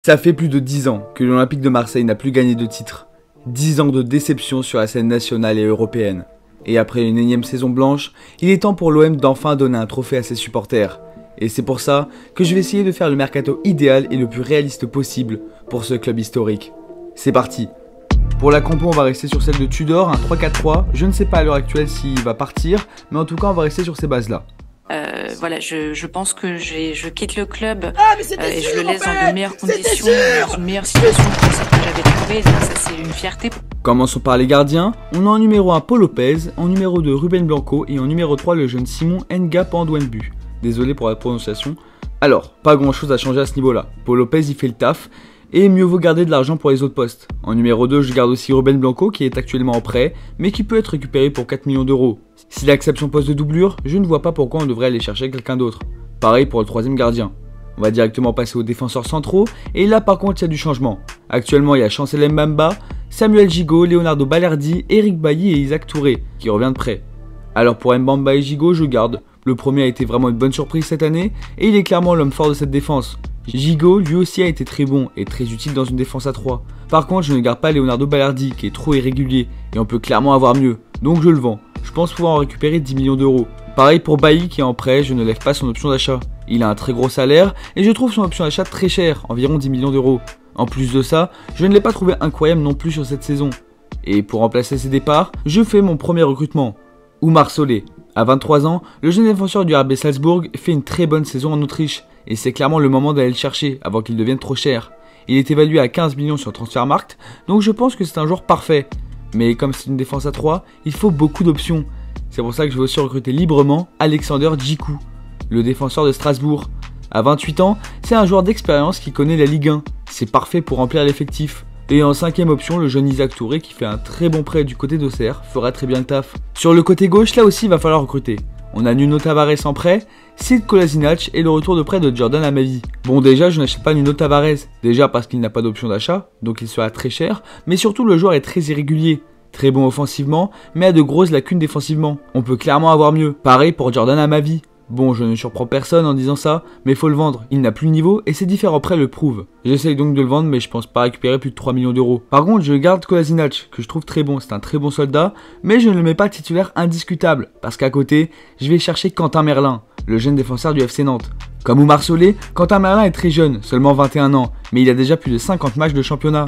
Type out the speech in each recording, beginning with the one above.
Ça fait plus de 10 ans que l'Olympique de Marseille n'a plus gagné de titre. 10 ans de déception sur la scène nationale et européenne. Et après une énième saison blanche, il est temps pour l'OM d'enfin donner un trophée à ses supporters. Et c'est pour ça que je vais essayer de faire le mercato idéal et le plus réaliste possible pour ce club historique. C'est parti. Pour la compo, on va rester sur celle de Tudor, un 3-4-3. Je ne sais pas à l'heure actuelle s'il va partir, mais en tout cas on va rester sur ces bases-là. Voilà, je pense que je quitte le club et je le laisse dans de meilleures conditions, dans une meilleure situation que celle que j'avais trouvée. Donc ça, c'est une fierté. Commençons par les gardiens. On a en numéro 1 Paul Lopez, en numéro 2 Ruben Blanco et en numéro 3 le jeune Simon Nga Pandouembu. Désolé pour la prononciation. Alors, pas grand chose à changer à ce niveau-là. Paul Lopez il fait le taf. Et mieux vaut garder de l'argent pour les autres postes. En numéro 2, je garde aussi Ruben Blanco qui est actuellement en prêt, mais qui peut être récupéré pour 4 millions d'euros. S'il accepte son poste de doublure, je ne vois pas pourquoi on devrait aller chercher quelqu'un d'autre. Pareil pour le troisième gardien. On va directement passer aux défenseurs centraux, et là par contre il y a du changement. Actuellement il y a Chancel Mbamba, Samuel Gigot, Leonardo Balerdi, Eric Bailly et Isaac Touré, qui revient de prêt. Alors pour Mbamba et Gigot, je garde. Le premier a été vraiment une bonne surprise cette année, et il est clairement l'homme fort de cette défense. Gigot lui aussi a été très bon et très utile dans une défense à 3. Par contre je ne garde pas Leonardo Balerdi qui est trop irrégulier et on peut clairement avoir mieux, donc je le vends. Je pense pouvoir en récupérer 10 millions d'euros. Pareil pour Bailly qui est en prêt, je ne lève pas son option d'achat. Il a un très gros salaire et je trouve son option d'achat très chère, environ 10 millions d'euros. En plus de ça, je ne l'ai pas trouvé incroyable non plus sur cette saison. Et pour remplacer ses départs, je fais mon premier recrutement. Oumar Solé. À 23 ans, le jeune défenseur du RB Salzbourg fait une très bonne saison en Autriche. Et c'est clairement le moment d'aller le chercher avant qu'il devienne trop cher. Il est évalué à 15 millions sur Transfermarkt, donc je pense que c'est un joueur parfait. Mais comme c'est une défense à 3, il faut beaucoup d'options. C'est pour ça que je vais aussi recruter librement Alexander Djikou, le défenseur de Strasbourg. À 28 ans, c'est un joueur d'expérience qui connaît la Ligue 1. C'est parfait pour remplir l'effectif. Et en cinquième option, le jeune Isaac Touré qui fait un très bon prêt du côté d'Auxerre fera très bien le taf. Sur le côté gauche, là aussi il va falloir recruter. On a Nuno Tavares en prêt, Sid Kolasinac et le retour de prêt de Jordan Amavi. Bon déjà je n'achète pas Nuno Tavares, déjà parce qu'il n'a pas d'option d'achat, donc il sera très cher, mais surtout le joueur est très irrégulier. Très bon offensivement, mais a de grosses lacunes défensivement. On peut clairement avoir mieux. Pareil pour Jordan Amavi. Bon, je ne surprends personne en disant ça, mais faut le vendre. Il n'a plus le niveau et ses différents prêts le prouvent. J'essaye donc de le vendre, mais je pense pas récupérer plus de 3 millions d'euros. Par contre, je garde Kolasinac, que je trouve très bon. C'est un très bon soldat, mais je ne le mets pas titulaire indiscutable, parce qu'à côté, je vais chercher Quentin Merlin, le jeune défenseur du FC Nantes. Comme Oumar Solé, Quentin Merlin est très jeune, seulement 21 ans, mais il a déjà plus de 50 matchs de championnat.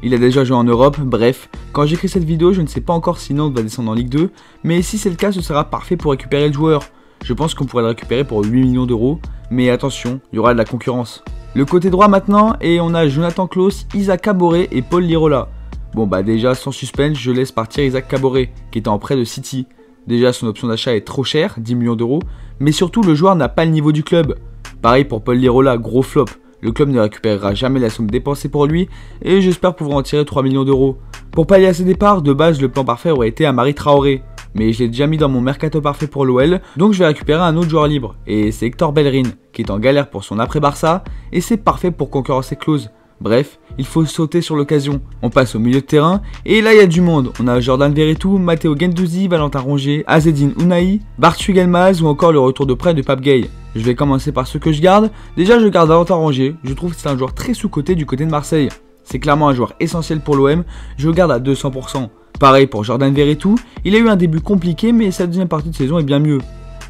Il a déjà joué en Europe, bref, quand j'écris cette vidéo, je ne sais pas encore si Nantes va descendre en Ligue 2, mais si c'est le cas, ce sera parfait pour récupérer le joueur. Je pense qu'on pourrait le récupérer pour 8 millions d'euros, mais attention, il y aura de la concurrence. Le côté droit maintenant, et on a Jonathan Klaus, Isaac Caboret et Paul Lirola. Bon bah déjà, sans suspense, je laisse partir Isaac Caboret, qui est en prêt de City. Déjà, son option d'achat est trop chère, 10 millions d'euros, mais surtout le joueur n'a pas le niveau du club. Pareil pour Paul Lirola, gros flop. Le club ne récupérera jamais la somme dépensée pour lui, et j'espère pouvoir en tirer 3 millions d'euros. Pour pallier à ses départs, de base le plan parfait aurait été Amari Traoré. Mais je l'ai déjà mis dans mon mercato parfait pour l'OL, donc je vais récupérer un autre joueur libre. Et c'est Hector Bellerin, qui est en galère pour son après-Barça, et c'est parfait pour concurrencer Klose. Bref, il faut sauter sur l'occasion. On passe au milieu de terrain, et là il y a du monde. On a Jordan Verretou, Matteo Guendouzi, Valentin Rongier, Azzedine Ounahi, Bartu Elmaz ou encore le retour de prêt de Pape Gueye. Je vais commencer par ceux que je garde. Déjà je garde Valentin Rongier, je trouve que c'est un joueur très sous-coté du côté de Marseille. C'est clairement un joueur essentiel pour l'OM, je le garde à 200%. Pareil pour Jordan Verretou, il a eu un début compliqué mais sa deuxième partie de saison est bien mieux.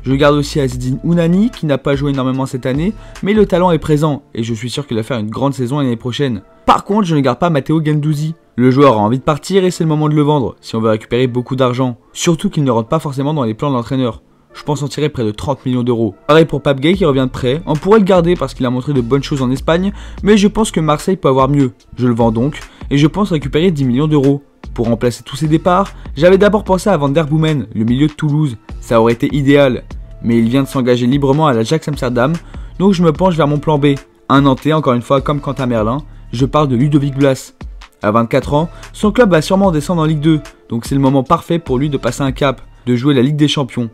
Je garde aussi Azzedine Ounahi qui n'a pas joué énormément cette année, mais le talent est présent et je suis sûr qu'il va faire une grande saison l'année prochaine. Par contre, je ne garde pas Matteo Guendouzi. Le joueur a envie de partir et c'est le moment de le vendre si on veut récupérer beaucoup d'argent. Surtout qu'il ne rentre pas forcément dans les plans de l'entraîneur. Je pense en tirer près de 30 millions d'euros. Pareil pour Pape Gueye qui revient de prêt. On pourrait le garder parce qu'il a montré de bonnes choses en Espagne, mais je pense que Marseille peut avoir mieux. Je le vends donc et je pense récupérer 10 millions d'euros. Pour remplacer tous ces départs, j'avais d'abord pensé à Van der Boomen, le milieu de Toulouse. Ça aurait été idéal. Mais il vient de s'engager librement à l'Ajax Amsterdam, donc je me penche vers mon plan B. Un Nantais, encore une fois, comme Quentin Merlin. Je parle de Ludovic Blas. À 24 ans, son club va sûrement descendre en Ligue 2, donc c'est le moment parfait pour lui de passer un cap, de jouer la Ligue des Champions.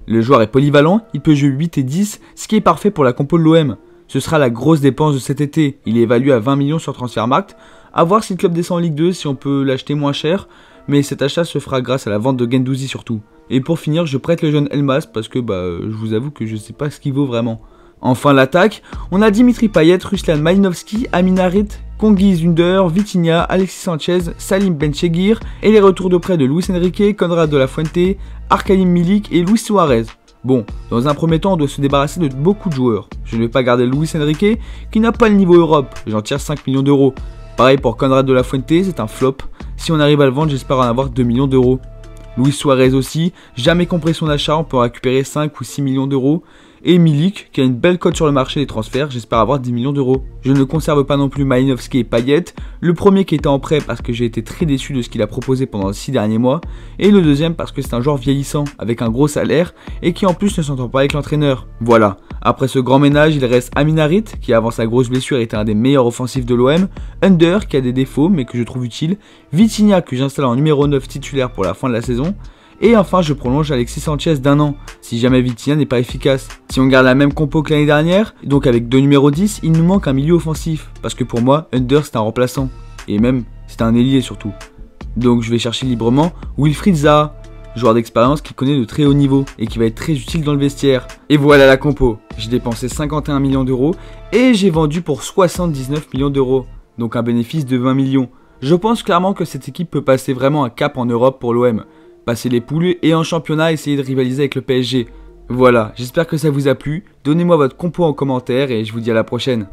Le joueur est polyvalent, il peut jouer 8 et 10, ce qui est parfait pour la compo de l'OM. Ce sera la grosse dépense de cet été, il est évalué à 20 millions sur Transfermarkt. A voir si le club descend en Ligue 2, si on peut l'acheter moins cher, mais cet achat se fera grâce à la vente de Guendouzi surtout. Et pour finir, je prête le jeune Elmas parce que je vous avoue que je sais pas ce qu'il vaut vraiment. Enfin l'attaque, on a Dimitri Payet, Ruslan Malinovski, Amin Harit, Cengiz Ünder, Vitinha, Alexis Sanchez, Salim Benchegir et les retours de près de Luis Enrique, Konrad de la Fuente, Arkadiusz Milik et Luis Suarez. Bon, dans un premier temps on doit se débarrasser de beaucoup de joueurs. Je ne vais pas garder Luis Enrique qui n'a pas le niveau Europe, j'en tire 5 millions d'euros. Pareil pour Konrad de la Fuente, c'est un flop. Si on arrive à le vendre, j'espère en avoir 2 millions d'euros. Luis Suarez aussi, jamais compris son achat, on peut récupérer 5 ou 6 millions d'euros. Et Milik, qui a une belle cote sur le marché des transferts, j'espère avoir 10 millions d'euros. Je ne conserve pas non plus Malinovski et Payet, le premier qui était en prêt parce que j'ai été très déçu de ce qu'il a proposé pendant les 6 derniers mois, et le deuxième parce que c'est un joueur vieillissant, avec un gros salaire, et qui en plus ne s'entend pas avec l'entraîneur. Voilà, après ce grand ménage, il reste Amin Harit, qui avant sa grosse blessure était un des meilleurs offensifs de l'OM, Ünder, qui a des défauts mais que je trouve utile, Vitinha, que j'installe en numéro 9 titulaire pour la fin de la saison, et enfin, je prolonge Alexis Sanchez d'1 an, si jamais Vitinha n'est pas efficace. Si on garde la même compo que l'année dernière, donc avec 2 numéros 10, il nous manque un milieu offensif. Parce que pour moi, Ünder c'est un remplaçant. Et même, c'est un ailier surtout. Donc je vais chercher librement Wilfried Zaha, joueur d'expérience qui connaît de très haut niveau et qui va être très utile dans le vestiaire. Et voilà la compo. J'ai dépensé 51 millions d'euros et j'ai vendu pour 79 millions d'euros. Donc un bénéfice de 20 millions. Je pense clairement que cette équipe peut passer vraiment un cap en Europe pour l'OM. Passer les poules et en championnat essayer de rivaliser avec le PSG. Voilà, j'espère que ça vous a plu, donnez-moi votre compo en commentaire et je vous dis à la prochaine.